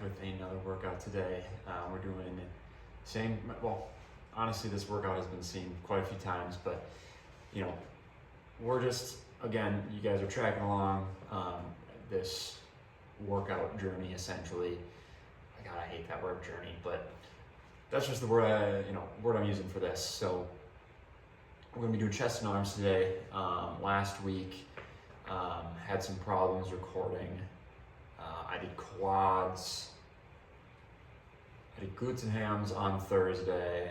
with another workout today. We're doing the same, well, honestly this workout has been seen quite a few times, but you know, we're just, again, you guys are tracking along this workout journey essentially. God, I hate that word journey, but that's just the word I'm using for this. So we're gonna be doing chest and arms today. Last week, had some problems recording. I did quads, I did glutes and hams on Thursday,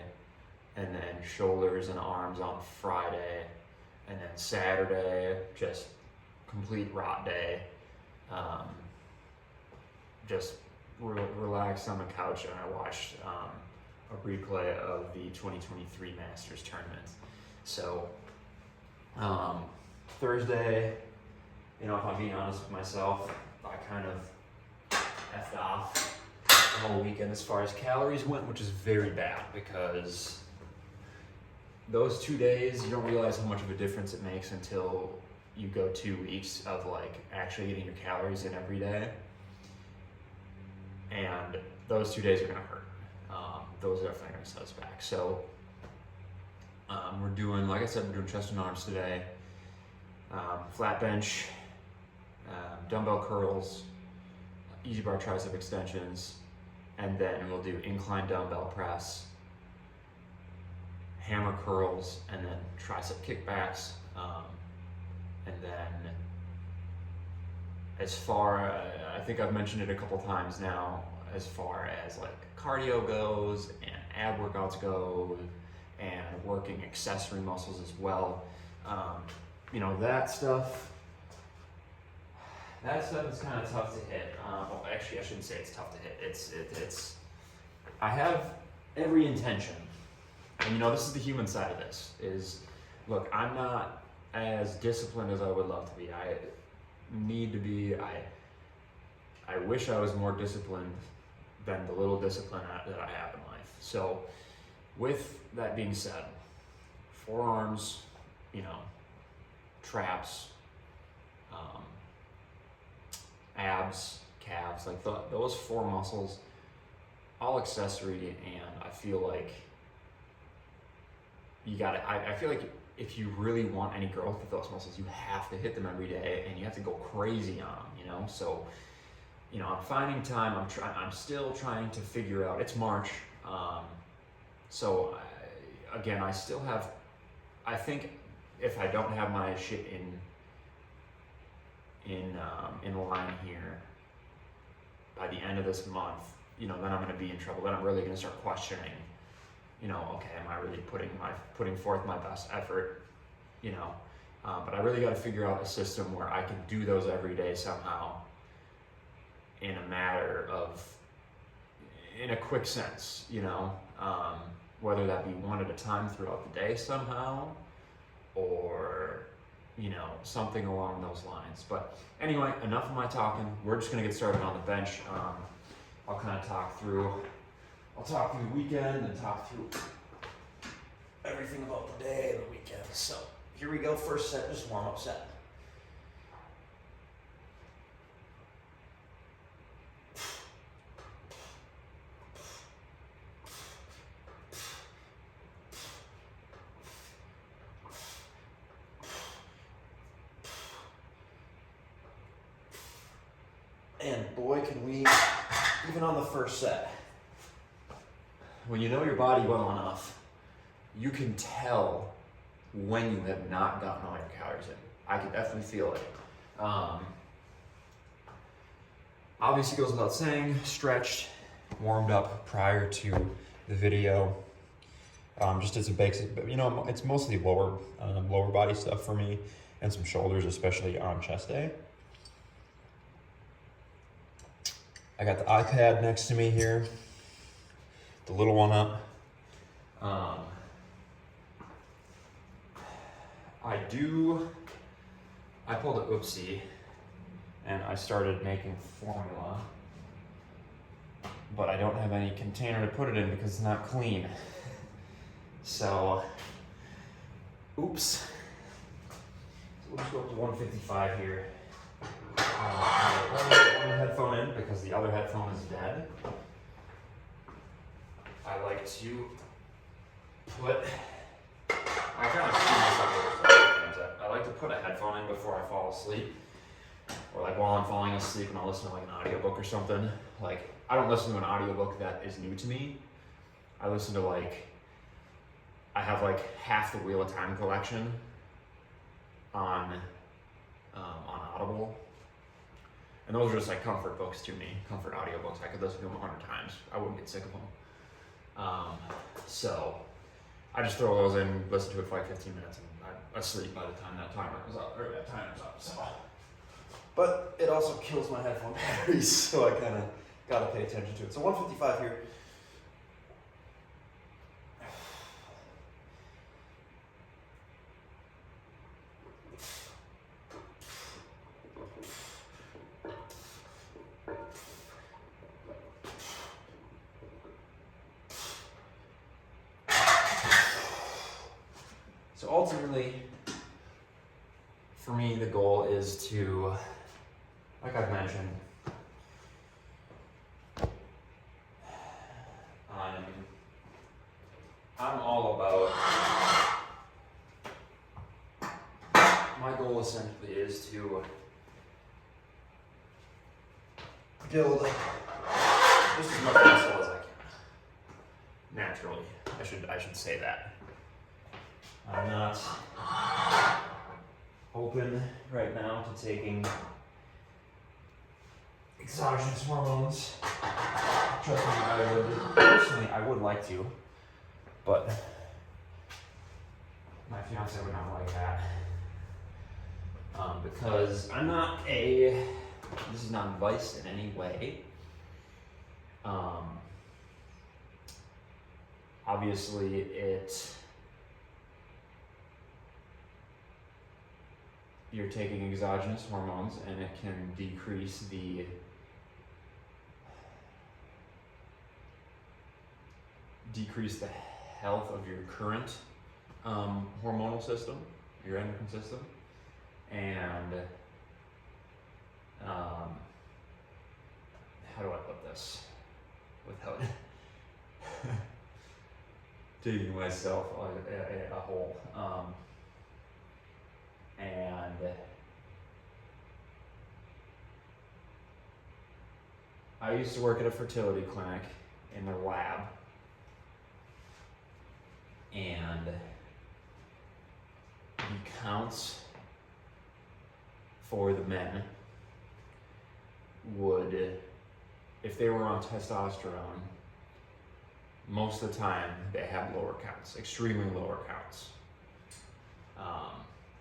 and then shoulders and arms on Friday, and then Saturday, just complete rot day. Just relaxed on the couch, and I watched a replay of the 2023 Masters tournament. So Thursday, you know, if I'm being honest with myself, I kind of effed off the whole weekend as far as calories went, which is very bad because those 2 days, you don't realize how much of a difference it makes until you go 2 weeks of like actually eating your calories in every day. And those 2 days are gonna hurt. Those are definitely gonna set us back. So we're doing, like I said, we're doing chest and arms today. Flat bench, dumbbell curls, easy bar tricep extensions, and then we'll do incline dumbbell press, hammer curls, and then tricep kickbacks. And then as far, I think I've mentioned it a couple times now, as far as like cardio goes and ab workouts go and working accessory muscles as well. You know, that stuff is kind of tough to hit. Well, actually, I shouldn't say it's tough to hit. It's I have every intention, and you know, this is the human side of this, is, look, I'm not as disciplined as I would love to be. I need to be. I wish I was more disciplined than the little discipline that I have in life. So with that being said, forearms, you know, traps, abs, calves, like those four muscles, all accessory, and I feel like you gotta, I feel like if you really want any growth with those muscles, you have to hit them every day and you have to go crazy on them, you know? So, you know, I'm finding time, I'm still trying to figure out, it's March, so again, I still have, I think if I don't have my shit in line here by the end of this month, you know, then I'm gonna be in trouble. Then I'm really gonna start questioning, you know, okay, am I really putting forth my best effort, you know? But I really got to figure out a system where I can do those every day somehow, in a matter of, in a quick sense, you know, whether that be one at a time throughout the day somehow, or, you know, something along those lines. But anyway, enough of my talking. We're just gonna get started on the bench. I'll kind of talk through the weekend and talk through everything about the day and the weekend. So here we go, first set, just warm up set. And boy, can we, even on the first set, when you know your body well enough, you can tell when you have not gotten all your calories in. I can definitely feel it. Obviously goes without saying, stretched, warmed up prior to the video. Just as a basic, but you know, it's mostly lower body stuff for me, and some shoulders, especially on chest day. I got the iPad next to me here, the little one up. I pulled a oopsie and I started making formula, but I don't have any container to put it in because it's not clean. So, oops. So we'll just go up to 155 here. Let me get one headphone in because because the other headphone is dead, I like to put, I kind of screw myself over. I like to put a headphone in before I fall asleep, or like while I'm falling asleep and I'll listen to like an audiobook or something. Like, I don't listen to an audiobook that is new to me. I listen to like, I have like half the Wheel of Time collection on Audible. And those are just like comfort books to me, comfort audiobooks. I could listen to them 100 times. I wouldn't get sick of them. So I just throw those in, listen to it for like 15 minutes, and I'm asleep by the time that timer is up, or that timer's up. So, but it also kills my headphone batteries, so I kind of gotta pay attention to it. So 155 here. So ultimately, for me, the goal is to, like I've mentioned, I'm all about, my goal essentially is to build just as much muscle as I can. Naturally, I should say that. I'm not open right now to taking exogenous hormones. Trust me, personally, I would like to, but my fiance would not like that. Because I'm not this is not advice in any way. Obviously, you're taking exogenous hormones, and it can decrease the health of your current hormonal system, your endocrine system, and how do I put this without digging myself a hole? And I used to work at a fertility clinic in their lab, and the counts for the men would, if they were on testosterone, most of the time they had lower counts, extremely lower counts.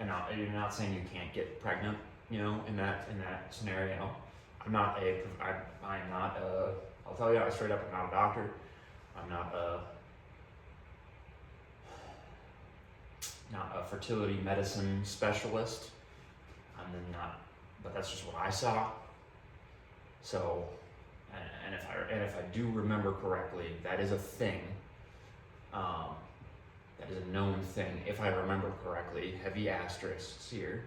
And you're not saying you can't get pregnant, in that scenario. I'm not I'll tell you straight up, I'm not a doctor. I'm not a fertility medicine specialist. I'm not, but that's just what I saw. So, and if I do remember correctly, that is a thing. That is a known thing, if I remember correctly, heavy asterisks here.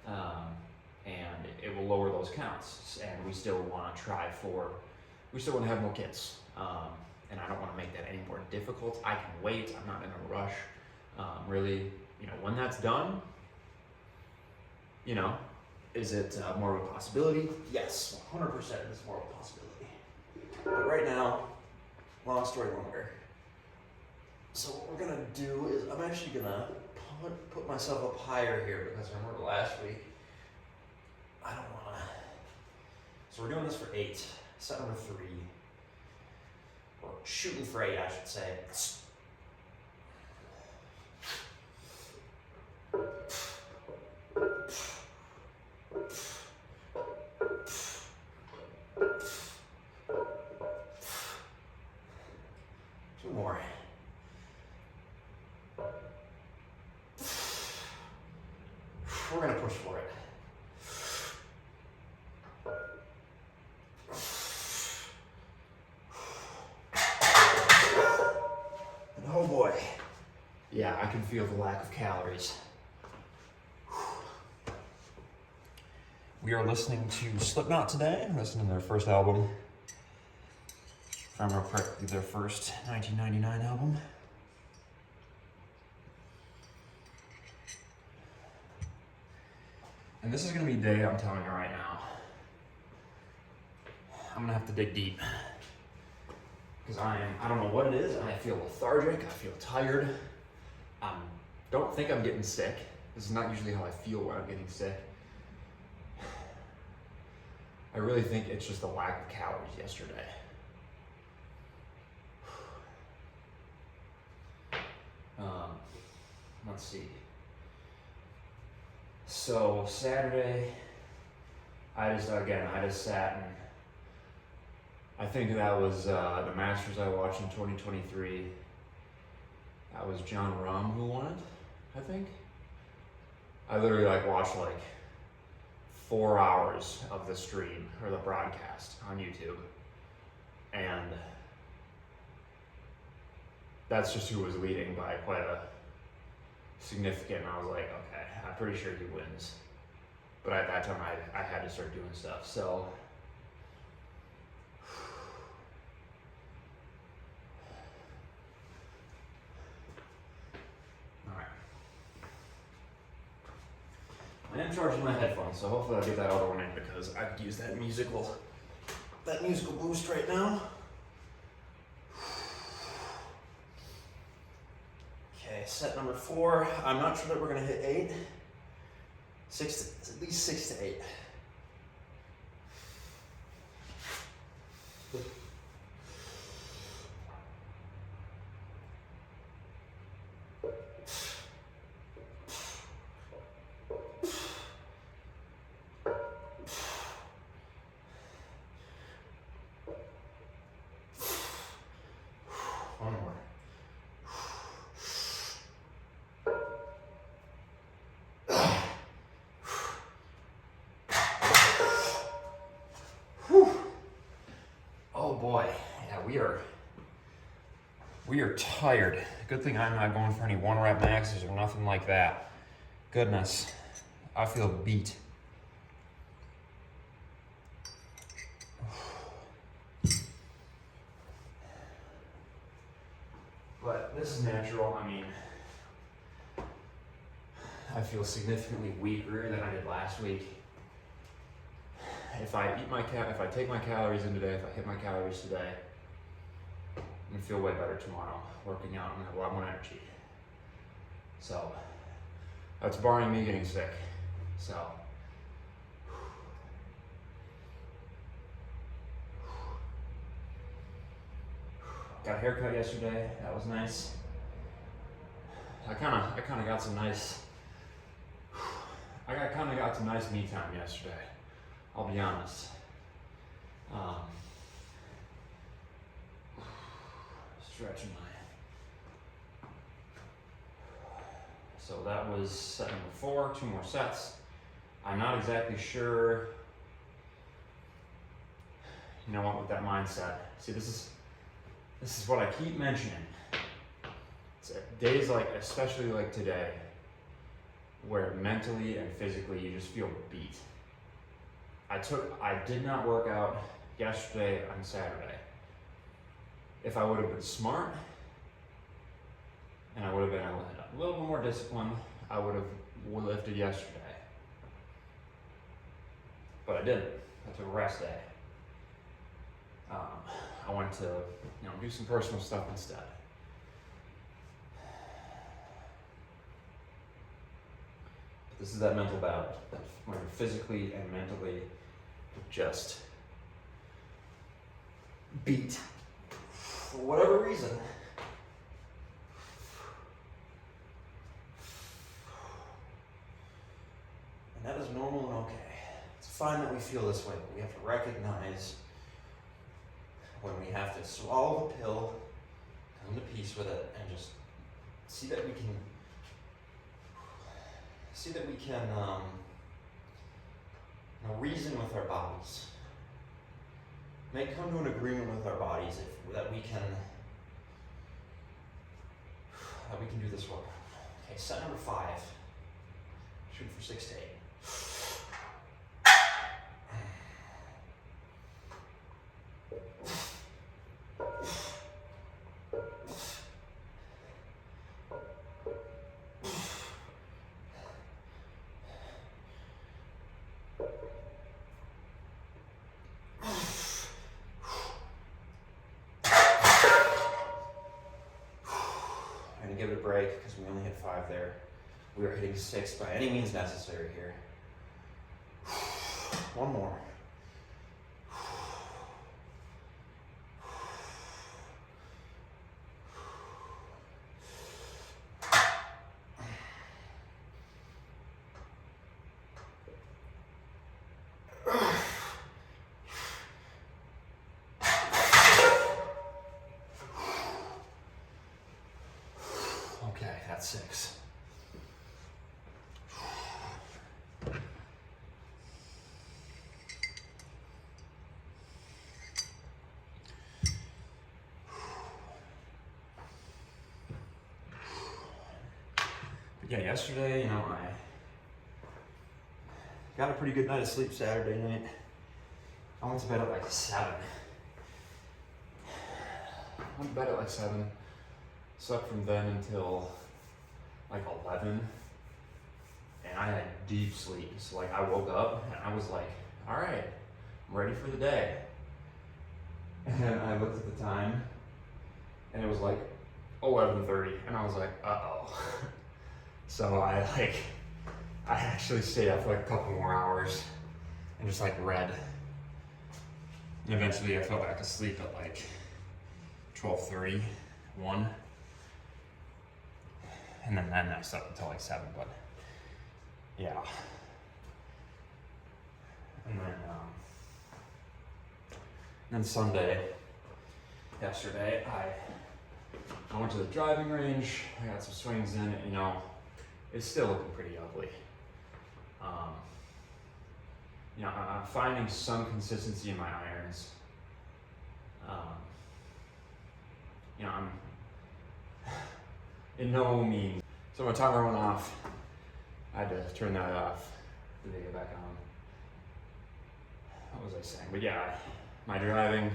And it will lower those counts, and we still want to have more kids. And I don't want to make that any more difficult. I can wait, I'm not in a rush. Really, when that's done, is it more of a possibility? Yes, 100% it's more of a possibility. But right now, long story longer. So what we're gonna do is, I'm actually gonna put myself up higher here, because I remember last week, I don't wanna, so we're doing this for 8, set number 3, or shooting for 8, I should say. Two more. We're gonna push for it. And oh boy. Yeah, I can feel the lack of calories. We are listening to Slipknot today. I'm listening to their first album. If I remember correctly, their first 1999 album. And this is gonna be a day, I'm telling you right now, I'm gonna have to dig deep. Because I don't know what it is, I feel lethargic, I feel tired. Don't think I'm getting sick. This is not usually how I feel when I'm getting sick. I really think it's just the lack of calories yesterday. Let's see. So Saturday, I just sat and I think that was the Masters I watched in 2023. That was John Rahm who won it, I think. I literally watched 4 hours of the stream or the broadcast on YouTube. And that's just who was leading by quite a significant, and I was like, okay, I'm pretty sure he wins. But at that time, I had to start doing stuff, so. All right. I am charging my headphones, so hopefully I'll get that other one in because I could use that musical boost right now. Okay, set number 4. I'm not sure that we're gonna hit 8. At least 6 to 8. One more. Oh boy, yeah, we are tired. Good thing I'm not going for any 1 rep maxes or nothing like that. Goodness, I feel beat. But this is natural. I mean, I feel significantly weaker than I did last week. If I take my calories in today, if I hit my calories today, I'm gonna feel way better tomorrow. Working out, I'm gonna have a lot more energy. So that's barring me getting sick. So got a haircut yesterday. That was nice. I kind of got some nice. I kind of got some nice me time yesterday. I'll be honest. Stretching my. So that was set number 4. 2 more sets. I'm not exactly sure. You know what? With that mindset. See, this is what I keep mentioning. It's days especially like today, where mentally and physically you just feel beat. I did not work out yesterday on Saturday. If I would have been smart and I would have been a little bit more disciplined, I would have lifted yesterday. But I didn't. I took a rest day. I went to do some personal stuff instead. This is that mental battle, that when you're physically and mentally just beat for whatever reason. And that is normal and okay. It's fine that we feel this way, but we have to recognize when we have to swallow the pill, come to peace with it, and just see that we can reason with our bodies. Come to an agreement with our bodies that we can do this work. Okay, set number 5. Shoot for 6 to 8. give it a break because we only hit 5 there. We are hitting 6 by any means necessary here. One more. Okay, that's 6. Yeah, yesterday, I got a pretty good night of sleep Saturday night. I went to bed at like 7. Went to bed at like 7. Slept from then until like 11. And I had deep sleep. So like I woke up and I was like, all right, I'm ready for the day. And then I looked at the time and it was like 11:30 and I was like, uh-oh. So I actually stayed up for like a couple more hours and just like read. And eventually I fell back asleep at like 12:30, 1. And then I slept until like 7, but yeah. And then Sunday, yesterday, I went to the driving range. I got some swings in. It's still looking pretty ugly. I'm finding some consistency in my irons. I'm in no means. So my timer went off. I had to turn that off. The video back on. What was I saying? But yeah, my driving.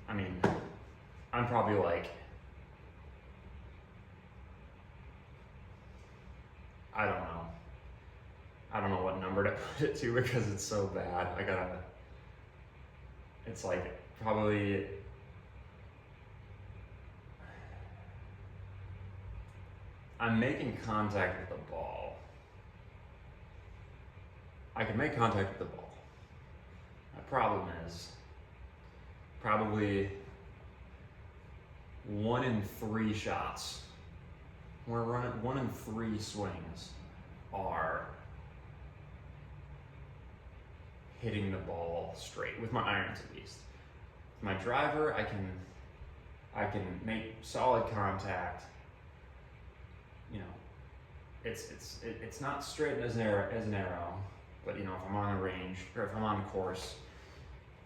I'm probably like, I don't know what number to put it to because it's so bad. It's like probably, I'm making contact with the ball. I can make contact with the ball. My problem is probably 1 in 3 shots. We're running 1 in 3 swings are hitting the ball straight, with my irons at least. My driver, I can make solid contact. It's not straight as an arrow, but if I'm on a range or if I'm on course,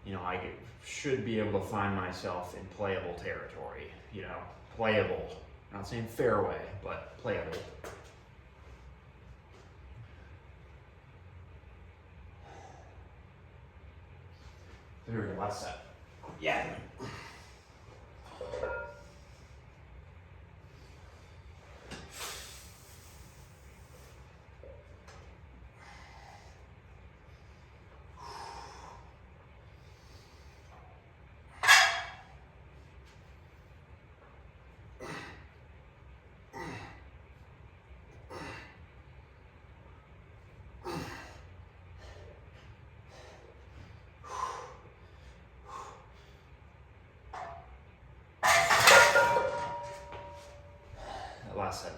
I should be able to find myself in playable territory. Playable. I'm not saying fairway, but playable. Here we go, last set. Yeah.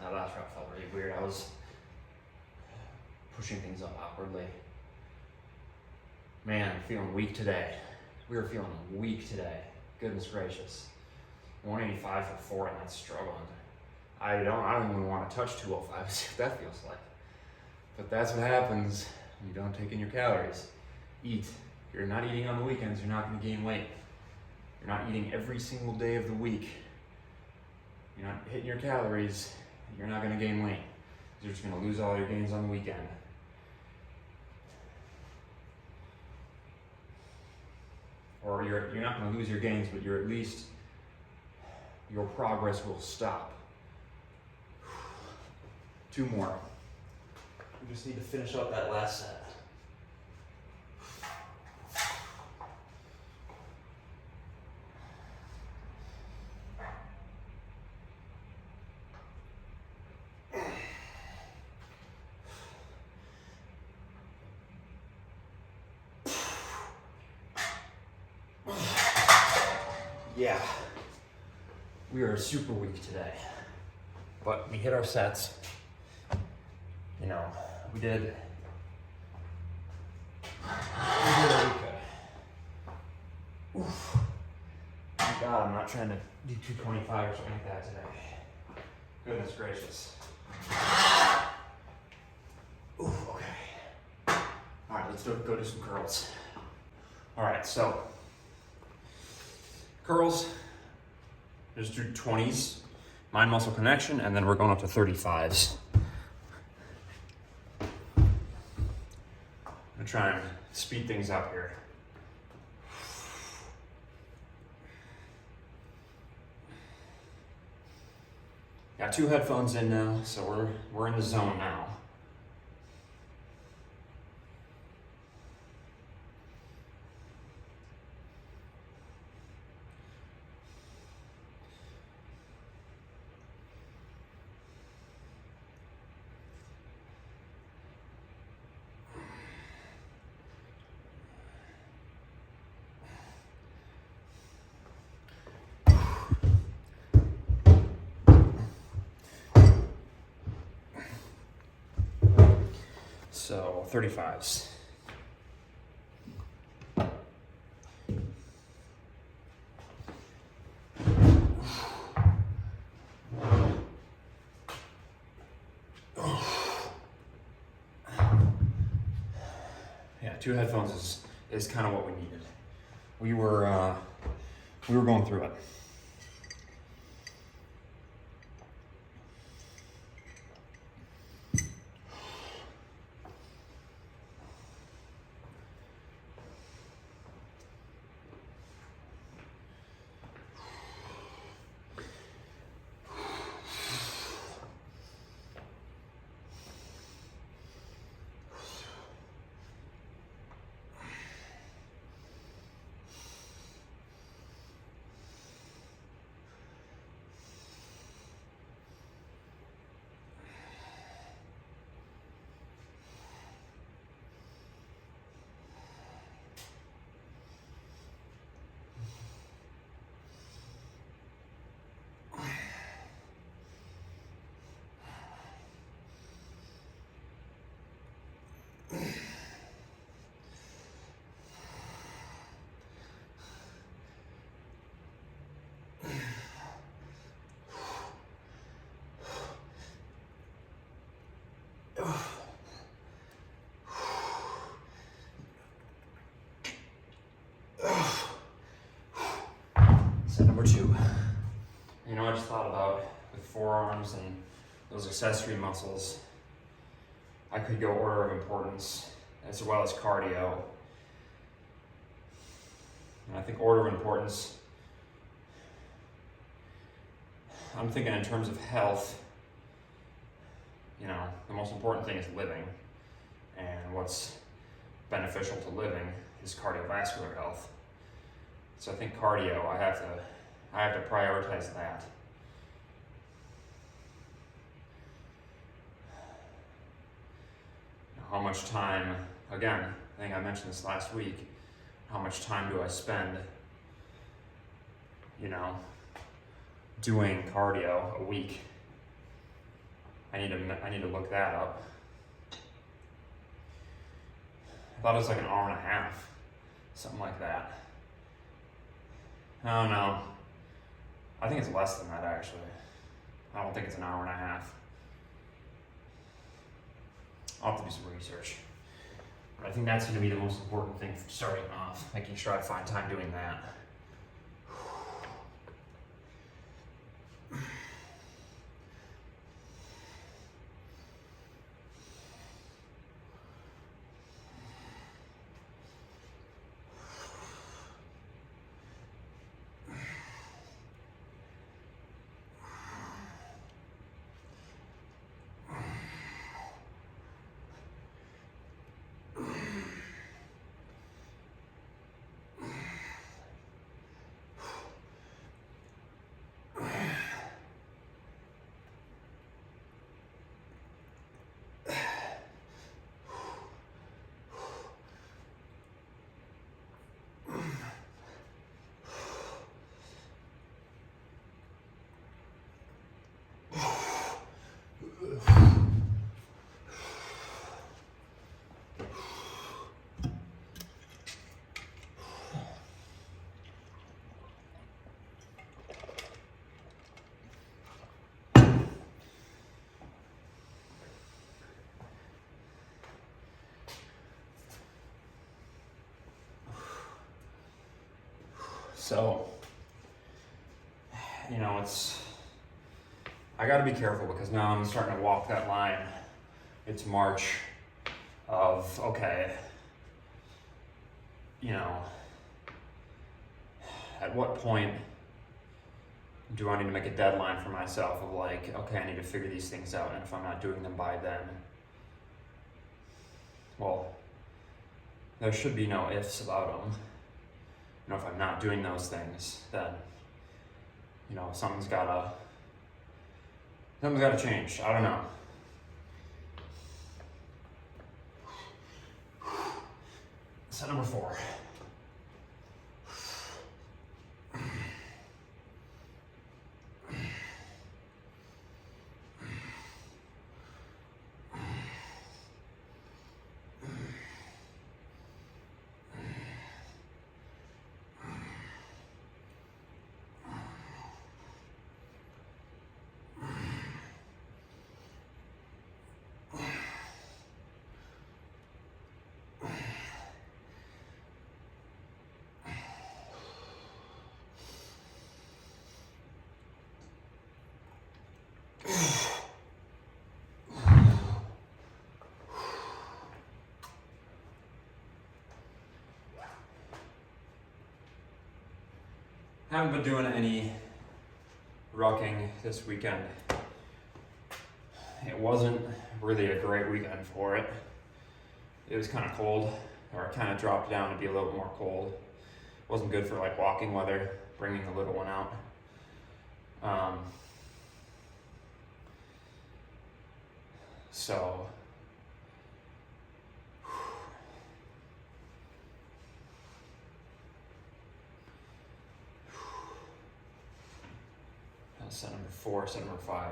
That last route felt really weird. I was pushing things up awkwardly. Man, I'm feeling weak today. We were feeling weak today. Goodness gracious. 185 for 4 and that's struggling. I don't even want to touch 205 see what that feels like. But that's what happens when you don't take in your calories. Eat. If you're not eating on the weekends, you're not going to gain weight. You're not eating every single day of the week. You're not hitting your calories, you're not going to gain weight. You're just going to lose all your gains on the weekend. Or you're not going to lose your gains, but you're at least, your progress will stop. 2 more. We just need to finish up that last set. Yeah, we are super weak today, but we hit our sets. You know, we did what we could. Oof. Thank God I'm not trying to do 225 or something like that today. Goodness gracious. Oof, okay. All right, let's go do some curls. All right, so curls, just do 20s, mind muscle connection, and then we're going up to 35s. I'm gonna try and speed things up here. Got 2 headphones in now, so we're in the zone now. So 35s. Yeah, 2 headphones is kind of what we needed. We were going through it. Set number 2. You know, I just thought about with forearms and those accessory muscles, I could go order of importance as well as cardio. And I think order of importance, I'm thinking in terms of health, you know, the most important thing is living. And what's beneficial to living is cardiovascular health. So I think cardio, I have to prioritize that. How much time, again, I think I mentioned this last week, how much time do I spend, you know, doing cardio a week? I need to look that up. I thought it was like an hour and a half, something like that. Oh no, I think it's less than that actually. I don't think it's an hour and a half. I'll have to do some research. But I think that's going to be the most important thing starting off, making sure I find time doing that. So, you know, I gotta be careful because now I'm starting to walk that line. It's March of, okay, you know, at what point do I need to make a deadline for myself of like, okay, I need to figure these things out, and if I'm not doing them by then, well, there should be no ifs about them. You know, if I'm not doing those things, then, you know, something's gotta change. I don't know. Set number 4. Haven't been doing any rucking this weekend. It wasn't really a great weekend for it. It was kind of cold, or it kind of dropped down to be a little bit more cold. Wasn't good for like walking weather, bringing the little one out. So that's set number 4, set number 5.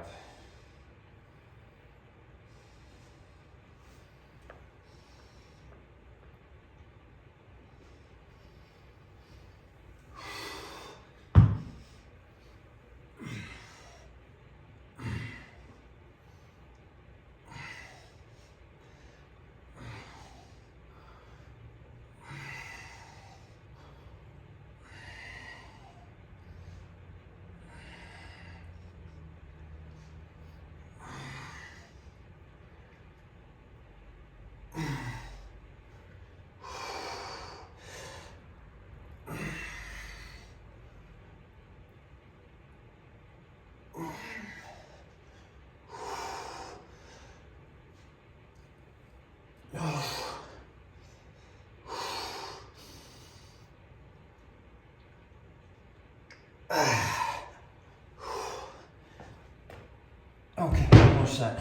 Okay, one more set.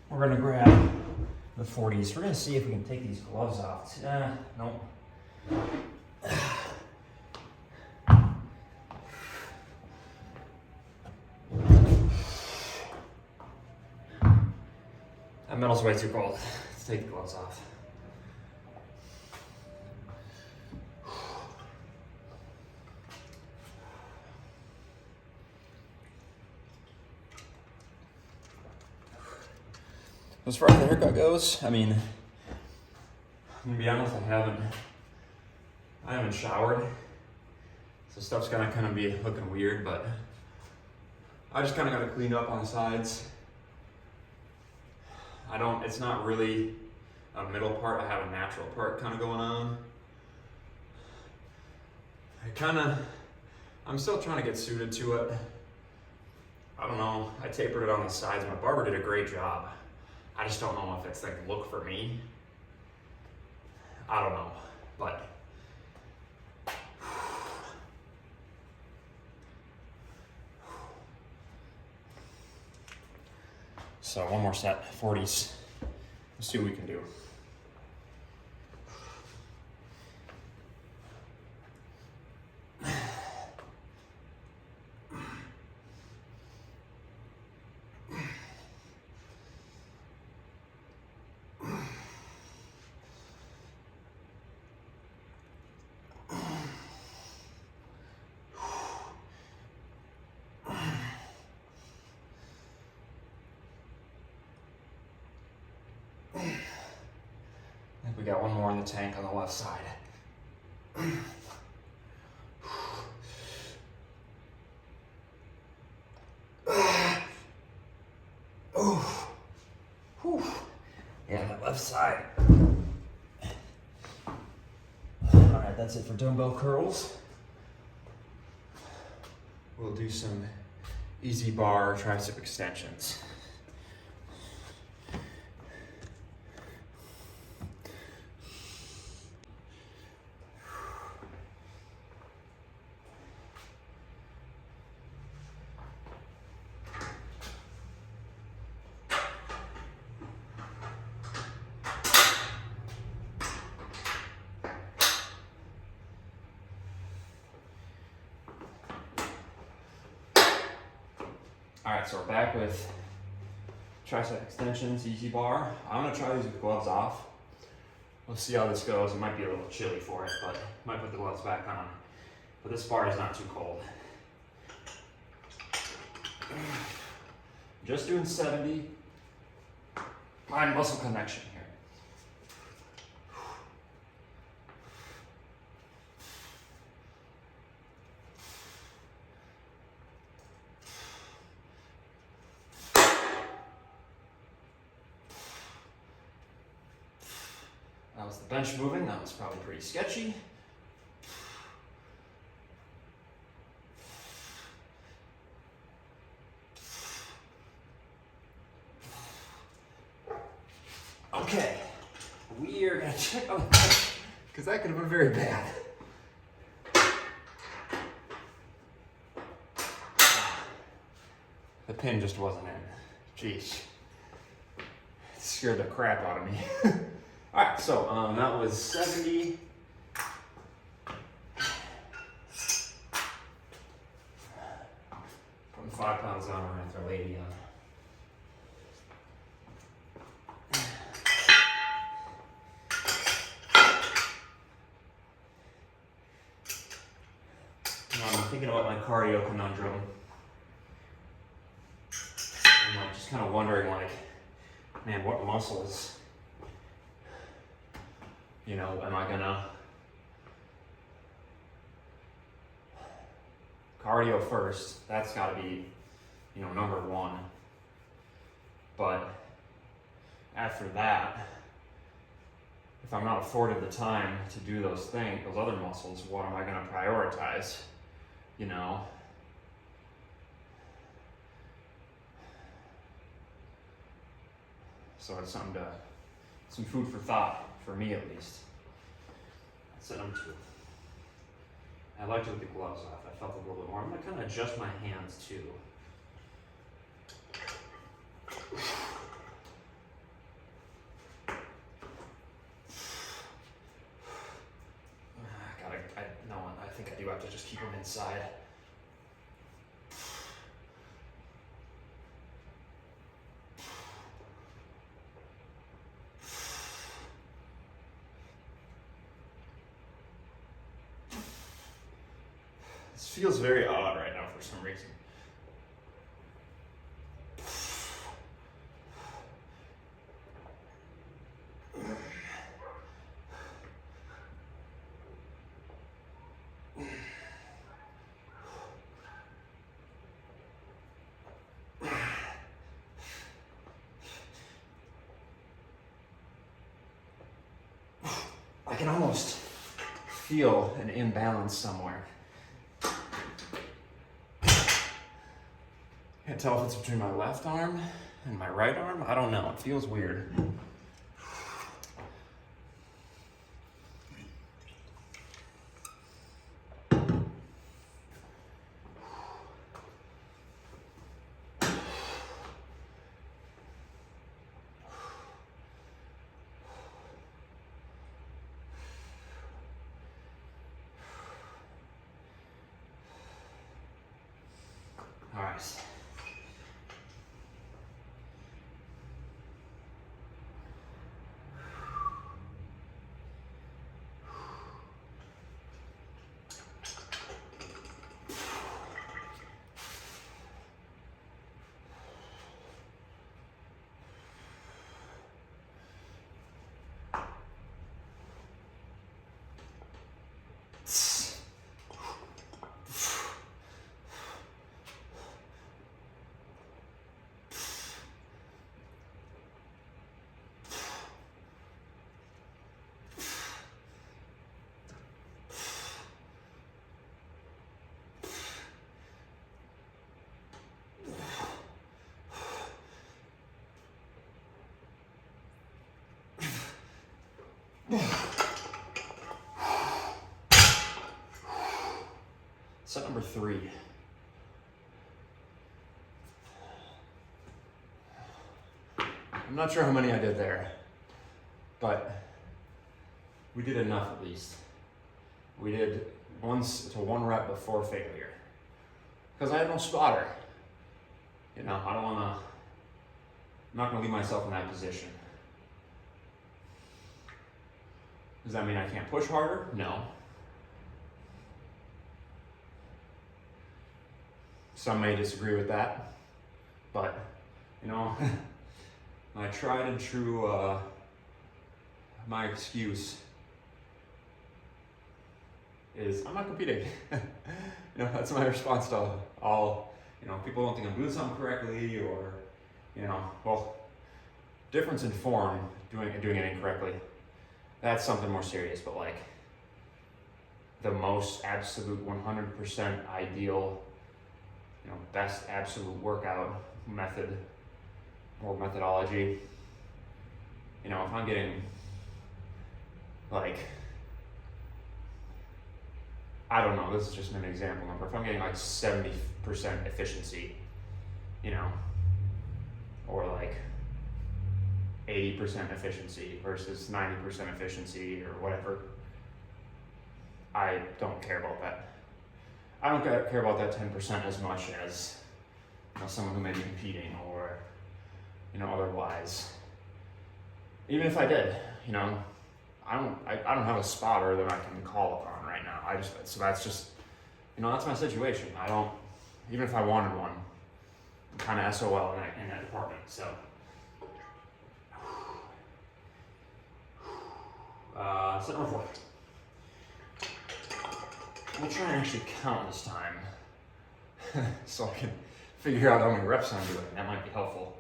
We're gonna grab the 40s. We're gonna see if we can take these gloves off. Nope. That metal's way too cold. Let's take the gloves off. As far as the haircut goes, I mean, I'm gonna be honest, I haven't showered. So stuff's gonna kind of be looking weird, but I just kind of got to clean up on the sides. It's not really a middle part, I have a natural part kind of going on. I'm still trying to get suited to it. I don't know, I tapered it on the sides. My barber did a great job. I just don't know if it's like look for me. I don't know, but so one more set, 40s. Let's see what we can do. I think we got one more in the tank on the left side. left side. Alright, that's it for dumbbell curls. We'll do some easy bar tricep extensions. Alright, so we're back with tricep extensions, easy bar. I'm gonna try these with gloves off. We'll see how this goes. It might be a little chilly for it, but I might put the gloves back on. But this bar is not too cold. Just doing 70. Mind muscle connection here. That was the bench moving. That was probably pretty sketchy. Okay, we are gonna check on the bench because that could have been very bad. The pin just wasn't in. Jeez. It scared the crap out of me. Alright, so that was 70. Putting 5 pounds on, we're gonna throw 80 on. I'm thinking about my cardio conundrum. I'm like just kind of wondering, like, man, what muscles, you know, am I gonna cardio first? That's got to be, you know, number one. But after that, if I'm not afforded the time to do those things, those other muscles, what am I going to prioritize? You know? So it's something to, some food for thought, for me at least. That's number 2. I liked it with the gloves off. I felt a little bit more. I'm going to kind of adjust my hands too. I think I do have to just keep them inside. This feels very odd right now for some reason. I can almost feel an imbalance somewhere. Can't tell if it's between my left arm and my right arm. I don't know. It feels weird. All right. Set number 3. I'm not sure how many I did there, but we did enough at least. We did 1 to 1 rep before failure. Because I had no spotter. You know, I'm not gonna leave myself in that position. Does that mean I can't push harder? No. Some may disagree with that, but you know, my tried and true, my excuse is I'm not competing. You know, that's my response to all, you know, people don't think I'm doing something correctly, or, you know, well, difference in form, doing it incorrectly, that's something more serious, but like the most absolute 100% ideal, you know, best absolute workout method or methodology, you know, if I'm getting like, I don't know, this is just an example number, if I'm getting like 70% efficiency, you know, or like 80% efficiency versus 90% efficiency or whatever, I don't care about that. I don't care about that 10% as much as, you know, someone who may be competing or, you know, otherwise. Even if I did, you know, I don't have a spotter that I can call upon right now. So that's just, you know, that's my situation. Even if I wanted one, I'm kind of SOL in that department, so. Set number 4. We'll try and actually count this time so I can figure out how many reps I'm doing. That might be helpful.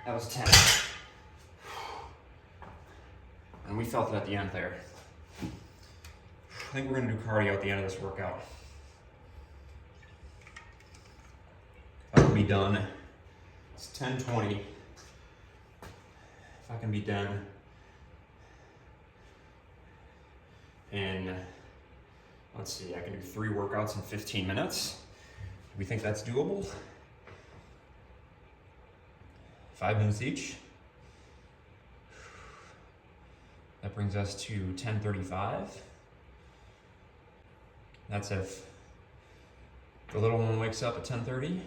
That was 10. And we felt it at the end there. I think we're gonna do cardio at the end of this workout. If I can be done, it's 10:20. If I can be done in, let's see, I can do 3 workouts in 15 minutes. Do we think that's doable? 5 minutes each. That brings us to 10:35. That's if the little one wakes up at 10:30.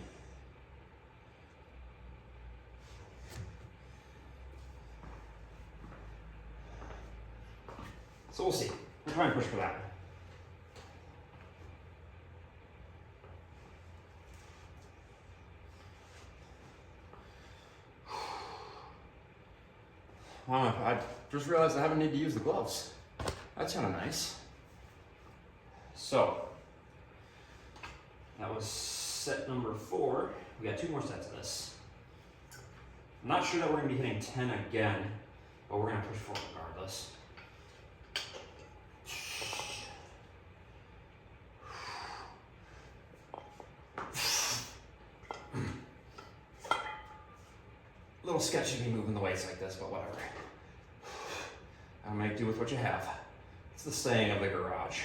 So we'll see. We'll try and push for that. I just realized I haven't need to use the gloves. That's kind of nice. So, that was set number 4. We got 2 more sets of this. I'm not sure that we're going to be hitting 10 again, but we're going to push for it regardless. A little sketchy to be moving the weights like this, but whatever. I'll make do with what you have. It's the saying of the garage.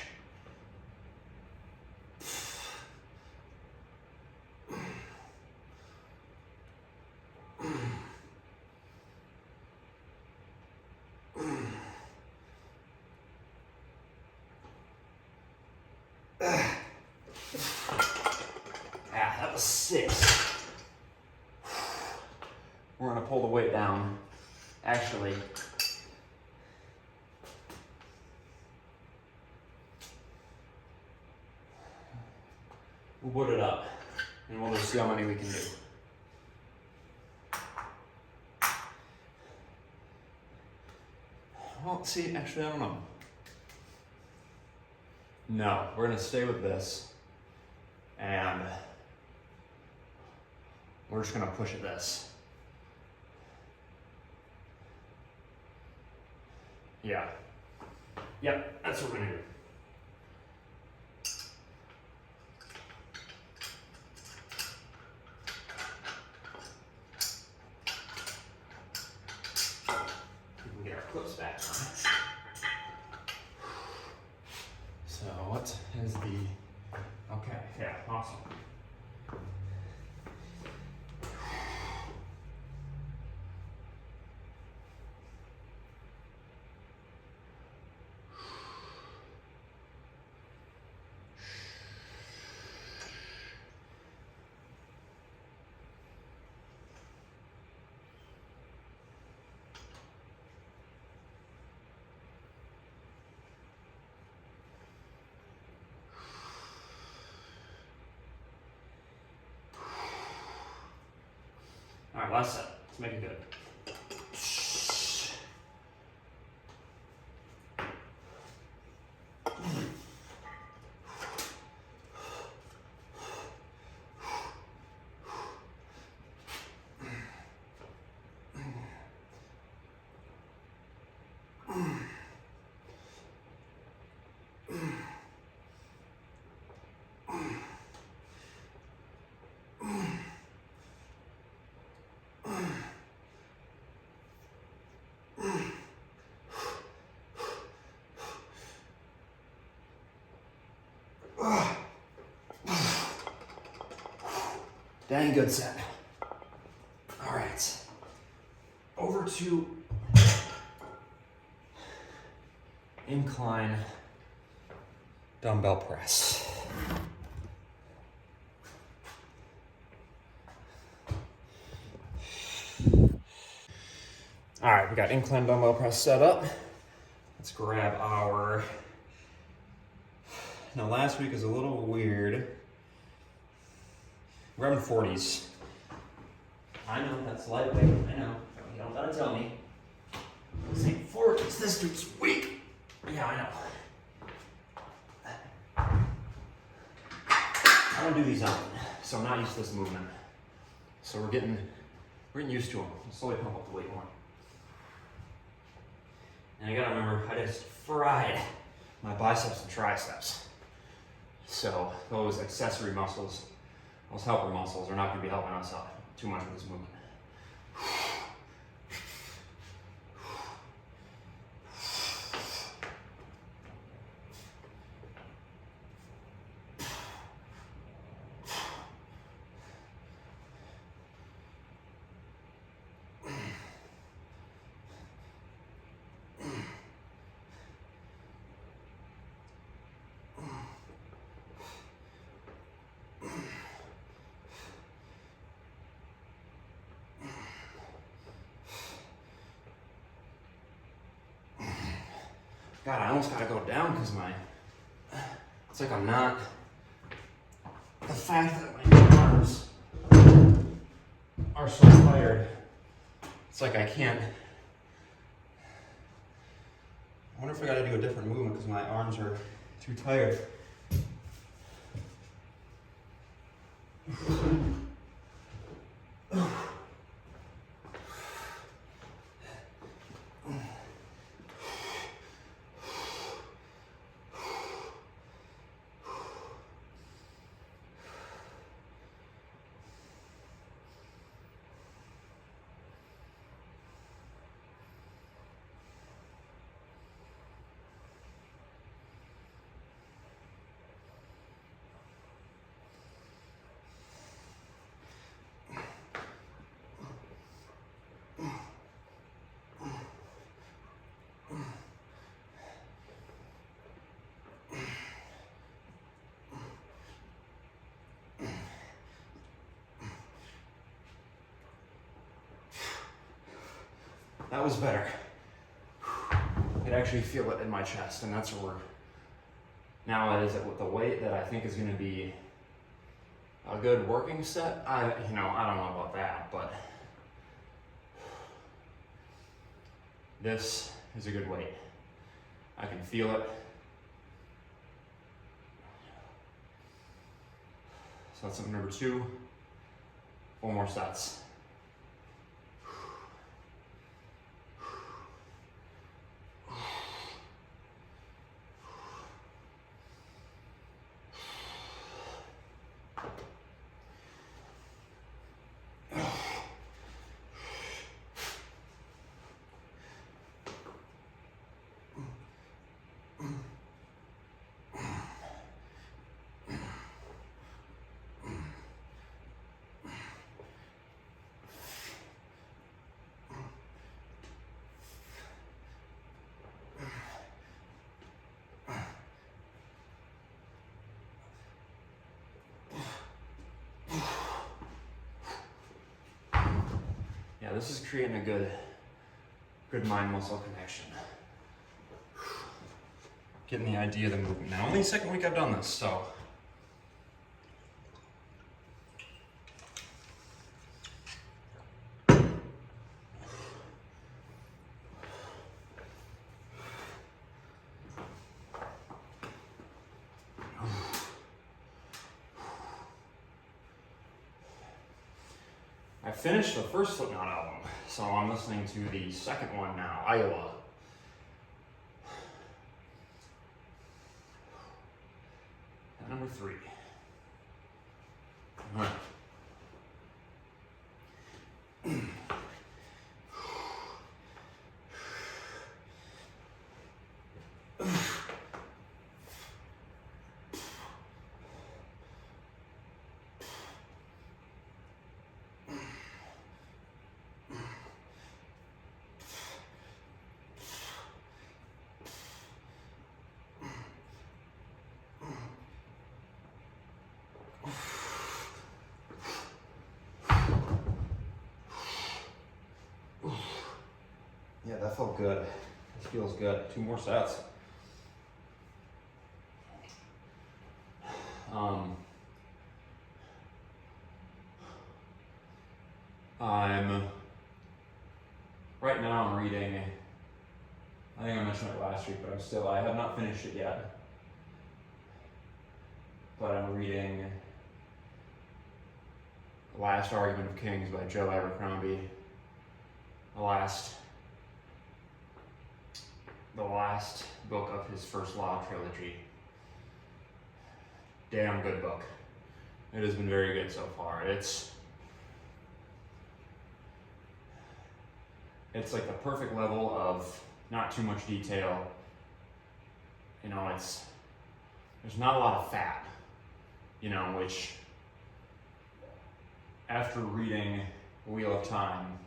That was 6. We're gonna pull the weight down. Actually, we'll put it up. And we'll just see how many we can do. Well, see, actually, I don't know. No, we're gonna stay with this. And we're just gonna push at this. Yeah. Yep, that's what we're gonna do. We can get our clips back on. So what is the, okay, yeah, awesome. All right, last set. Let's make it good. Dang good set. All right. Over to incline dumbbell press. All right, we got incline dumbbell press set up. Let's grab our, now last week was a little weird. We're grabbing 40s. I know, that's lightweight, I know. You don't gotta tell me. This ain't 40s, this dude's weak. Yeah, I know. I don't do these often, so I'm not used to this movement. So we're getting used to them. We'll slowly pump up the weight more. And I gotta remember, I just fried my biceps and triceps. So those accessory muscles, those helper muscles, are not gonna be helping us out too much with this movement. God, I almost gotta go down because it's like I'm not, the fact that my arms are so tired, it's like I can't, I wonder if I gotta do a different movement because my arms are too tired. That was better. I could actually feel it in my chest, and that's where we're, now it is with the weight that I think is gonna be a good working set. I don't know about that, but this is a good weight. I can feel it. So that's number 2. 4 more sets. Yeah, this is creating a good mind-muscle connection. Getting the idea of the movement. Now, only the second week I've done this, so. I finished the first Slipknot album, so I'm listening to the second one now, Iowa. And number 3. All right. Yeah, that felt good. This feels good. 2 more sets. Right now I'm reading, I think I mentioned it last week, but I have not finished it yet. But I'm reading The Last Argument of Kings by Joe Abercrombie. The last book of his First Law trilogy. Damn good book. It has been very good so far. It's like the perfect level of not too much detail. There's not a lot of fat, which after reading Wheel of Time,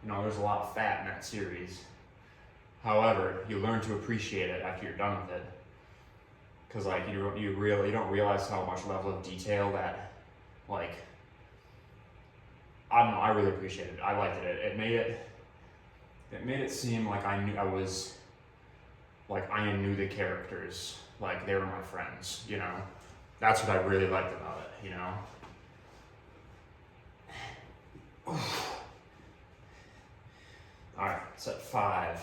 there's a lot of fat in that series. However, you learn to appreciate it after you're done with it. Because you don't realize how much level of detail that, I don't know, I really appreciated it. I liked it. It made it seem like I knew the characters, like they were my friends, That's what I really liked about it, All right, set 5.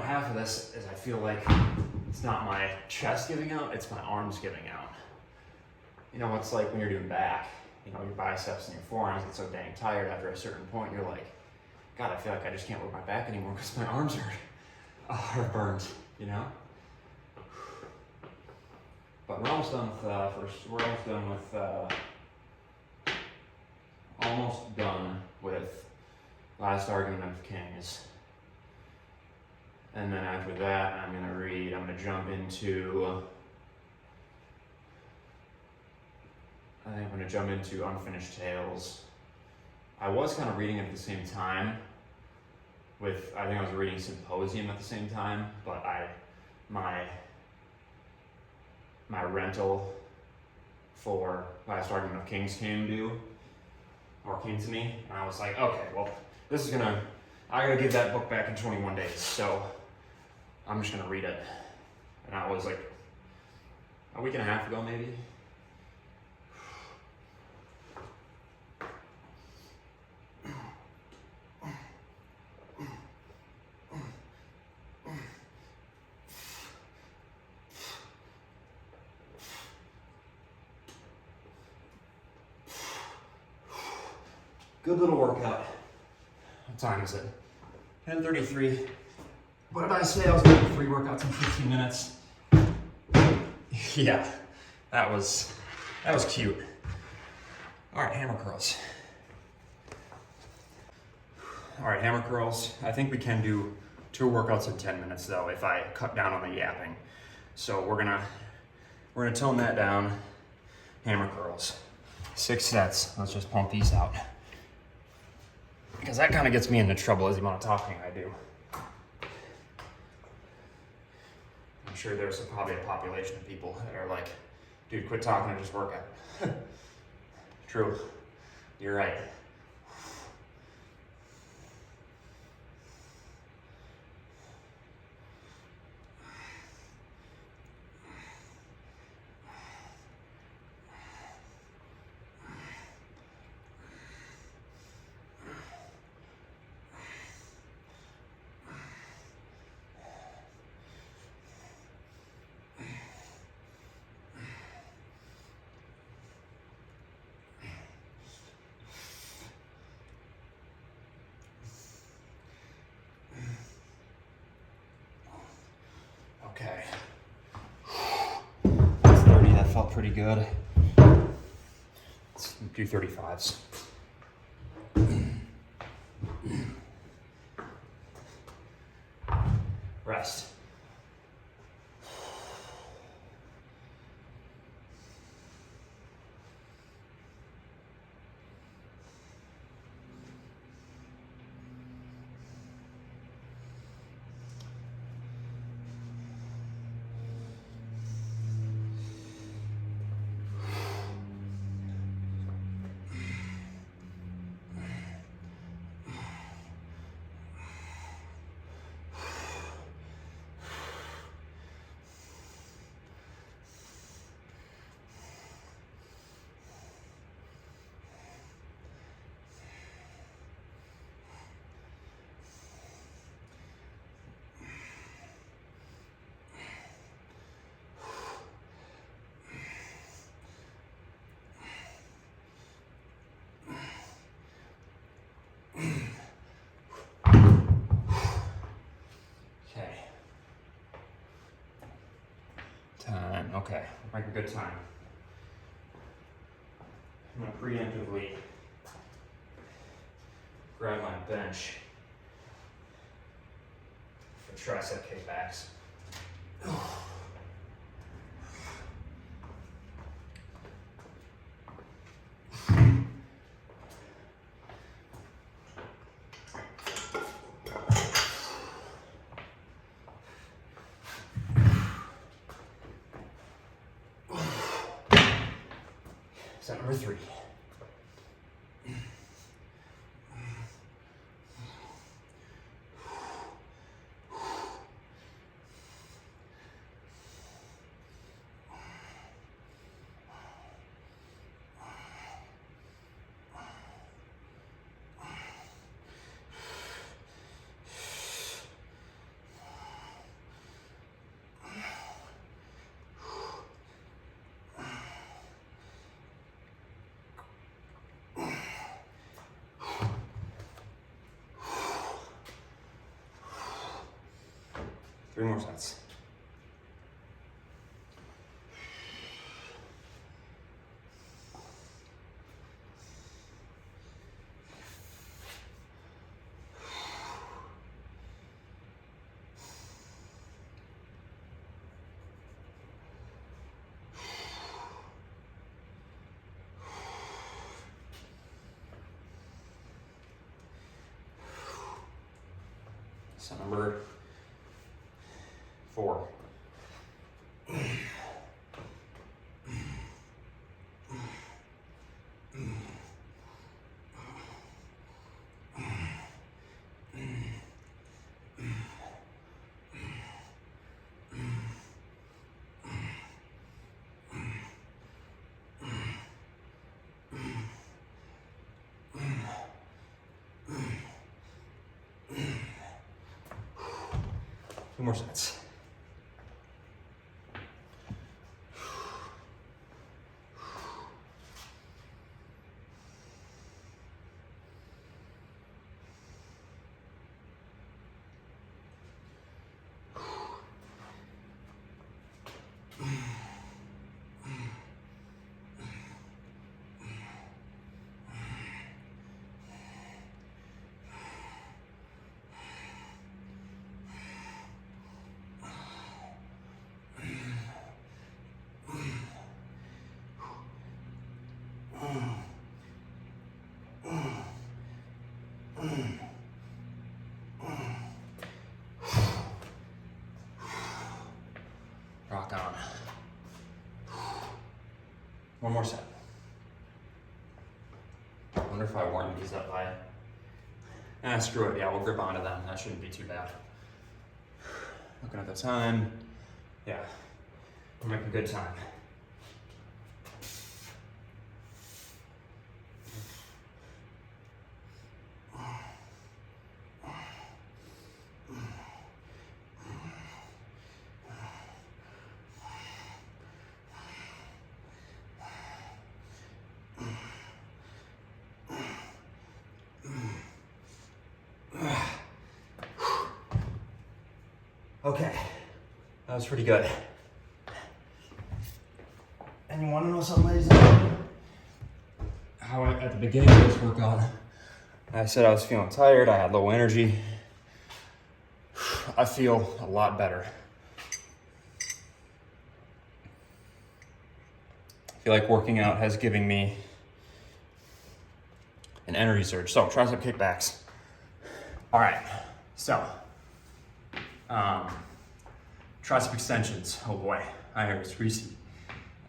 Half of this is I feel like it's not my chest giving out, it's my arms giving out. It's like when you're doing back, your biceps and your forearms get so dang tired after a certain point, you're like, God, I feel like I just can't work my back anymore because my arms are burned, But we're almost done with Last Argument of Kings. And then after that, I'm going to jump into, Unfinished Tales. I was kind of reading it at the same time I think I was reading Symposium at the same time, but my rental for last Argument of Kings came to me, and I was like, okay, well, I gotta give that book back in 21 days, so I'm just gonna read it. And that was like a week and a half ago, maybe. Good little workout. What time is it? 10:33. What did I say? I was gonna do 3 workouts in 15 minutes. Yeah, that was cute. All right, hammer curls. All right, hammer curls. I think we can do 2 workouts in 10 minutes though, if I cut down on the yapping. So we're gonna tone that down. Hammer curls. 6 sets. Let's just pump these out. Because that kind of gets me into trouble, as the amount of talking I do. I'm sure there's probably a population of people that are like, dude, quit talking and just work out. True. You're right. Okay. That's 30, that felt pretty good. Let's do 35s. Rest. Time. Okay, like a good time. I'm gonna preemptively grab my bench for tricep kickbacks. Set number 3. Three more sets. So number 4. Two more sets. Rock on. One more set. I wonder if I warmed these up by... screw it. Yeah, we'll grip onto them. That shouldn't be too bad. Looking at the time. Yeah, we're making good time. Okay, that was pretty good. And you want to know something, ladies and gentlemen? How at the beginning of this workout, I said I was feeling tired, I had low energy. I feel a lot better. I feel like working out has given me an energy surge. So, tricep kickbacks. All right, so. Tricep extensions, oh boy, I was greasy.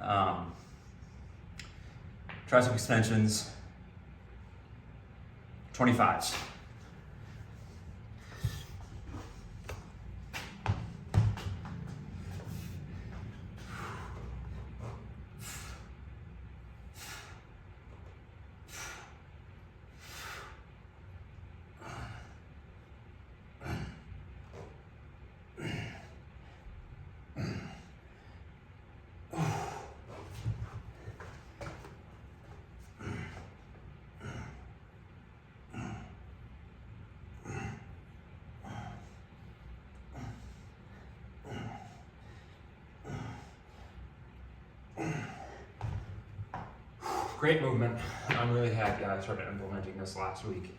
Tricep extensions, 25s. Great movement. I'm really happy I started implementing this last week.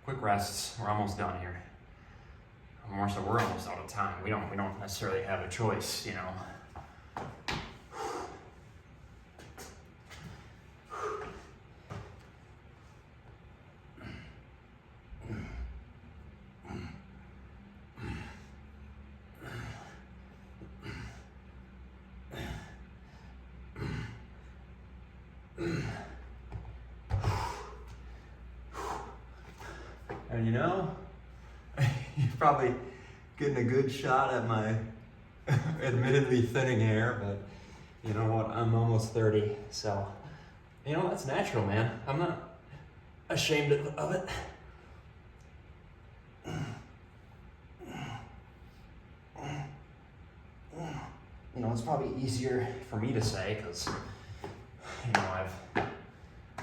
Quick rests. We're almost done here. More so, we're almost out of time. We don't necessarily have a choice, you know. And you know, you're probably getting a good shot at my admittedly thinning hair, but you know what, I'm almost 30, so, you know, that's natural, man. I'm not ashamed of it. You know, it's probably easier for me to say, because, you know,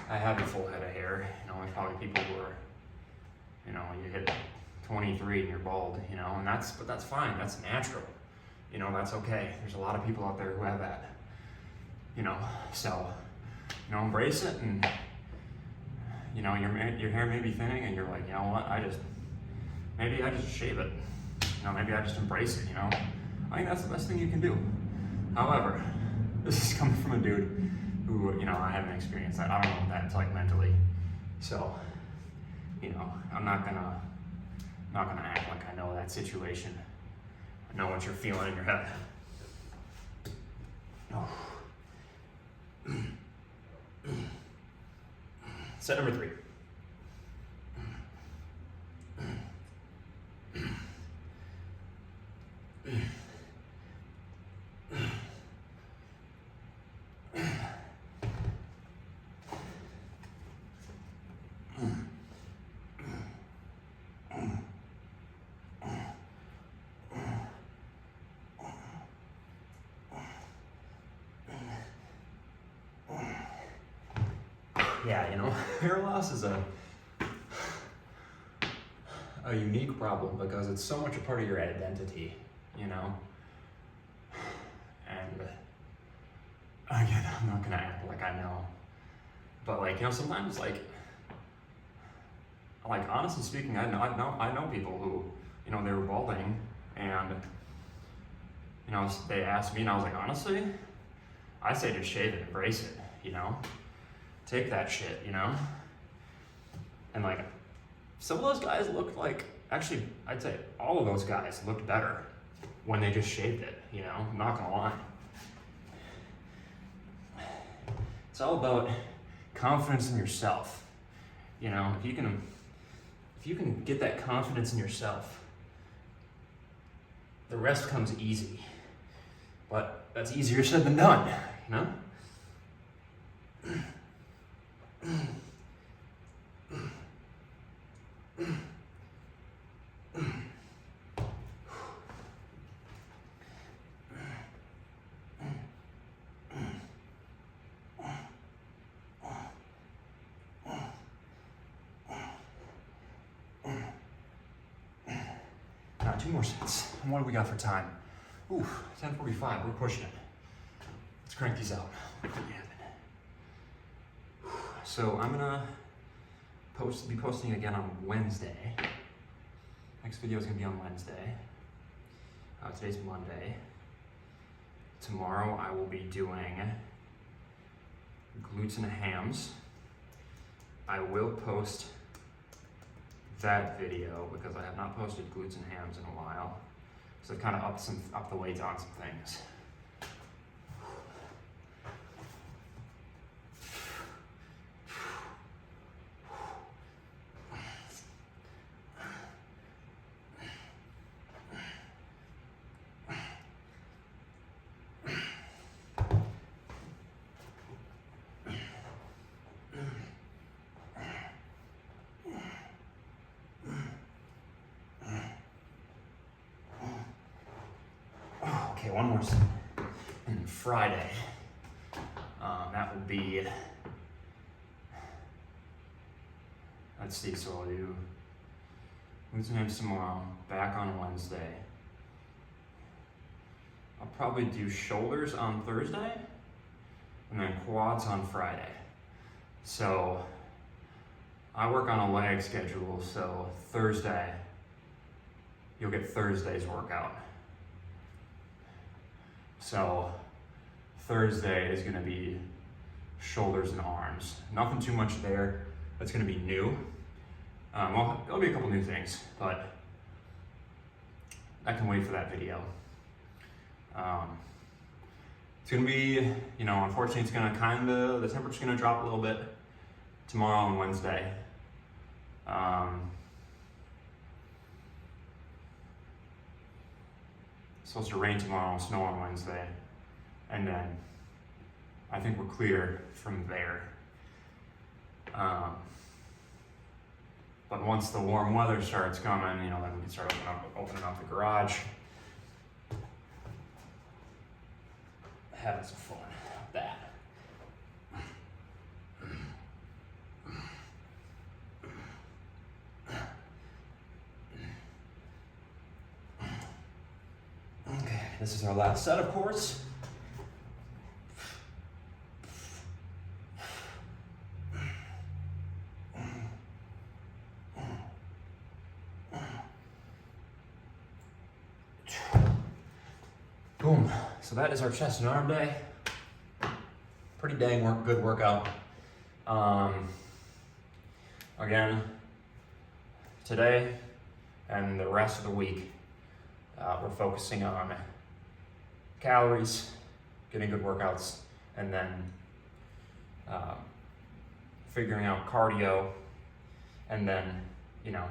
I have a full head of hair. You know, there's probably people who are, you know, you hit 23 and you're bald, you know, and that's fine, that's natural, you know, that's okay. There's a lot of people out there who have that, you know, so, you know, embrace it, and, you know, your hair may be thinning and you're like, you know what, maybe I just shave it, you know, maybe I just embrace it, you know. I think that's the best thing you can do. However, this is coming from a dude who, you know, I haven't experienced that. I don't know what that's like mentally, so, you know, I'm not gonna act like I know that situation. I know what you're feeling in your head. Oh. Set number 3. Yeah, you know, hair loss is a unique problem because it's so much a part of your identity, you know? And again, I'm not gonna act like I know. But like, you know, sometimes like honestly speaking, I know people who, you know, they were balding and, you know, they asked me and I was like, honestly, I say just shave it, embrace it, you know? Take that shit, you know? And like, some of those guys looked like, actually, I'd say all of those guys looked better when they just shaved it, you know? I'm not gonna lie. It's all about confidence in yourself. You know, if you can get that confidence in yourself, the rest comes easy. But that's easier said than done, you know? Now 2 more sets. And what do we got for time? Ooh, 10:45, we're pushing it. Let's crank these out. So I'm gonna be posting again on Wednesday. Next video is gonna be on Wednesday. Today's Monday. Tomorrow I will be doing glutes and hams. I will post that video because I have not posted glutes and hams in a while. So I've kind of upped the weights on some things. Okay, one more set. And then Friday, that will be, let's see, so I'll do glutes and hams tomorrow, back on Wednesday. I'll probably do shoulders on Thursday, and then quads on Friday. So I work on a leg schedule, so Thursday, you'll get Thursday's workout. So Thursday is gonna be shoulders and arms. Nothing too much there. That's gonna be new. Well, there'll be a couple new things, but I can wait for that video. It's gonna be, you know, unfortunately it's gonna the temperature's gonna drop a little bit tomorrow and Wednesday. It's supposed to rain tomorrow, snow on Wednesday, and then I think we're clear from there. But once the warm weather starts coming, you know, then we can start opening up the garage, having some fun with that. Okay, this is our last set, of course. Boom. So that is our chest and arm day. Pretty dang good workout. Again, today and the rest of the week, we're focusing on calories, getting good workouts, and then figuring out cardio, and then, you know,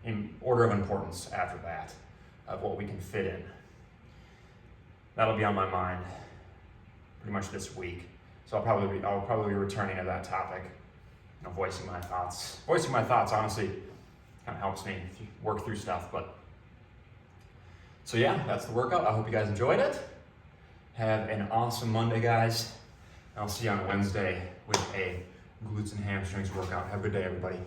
in order of importance after that, of what we can fit in. That'll be on my mind pretty much this week. So I'll probably be returning to that topic, you know, voicing my thoughts. Voicing my thoughts honestly kind of helps me work through stuff, but so yeah, that's the workout. I hope you guys enjoyed it. Have an awesome Monday, guys. I'll see you on Wednesday with a glutes and hamstrings workout. Have a good day, everybody.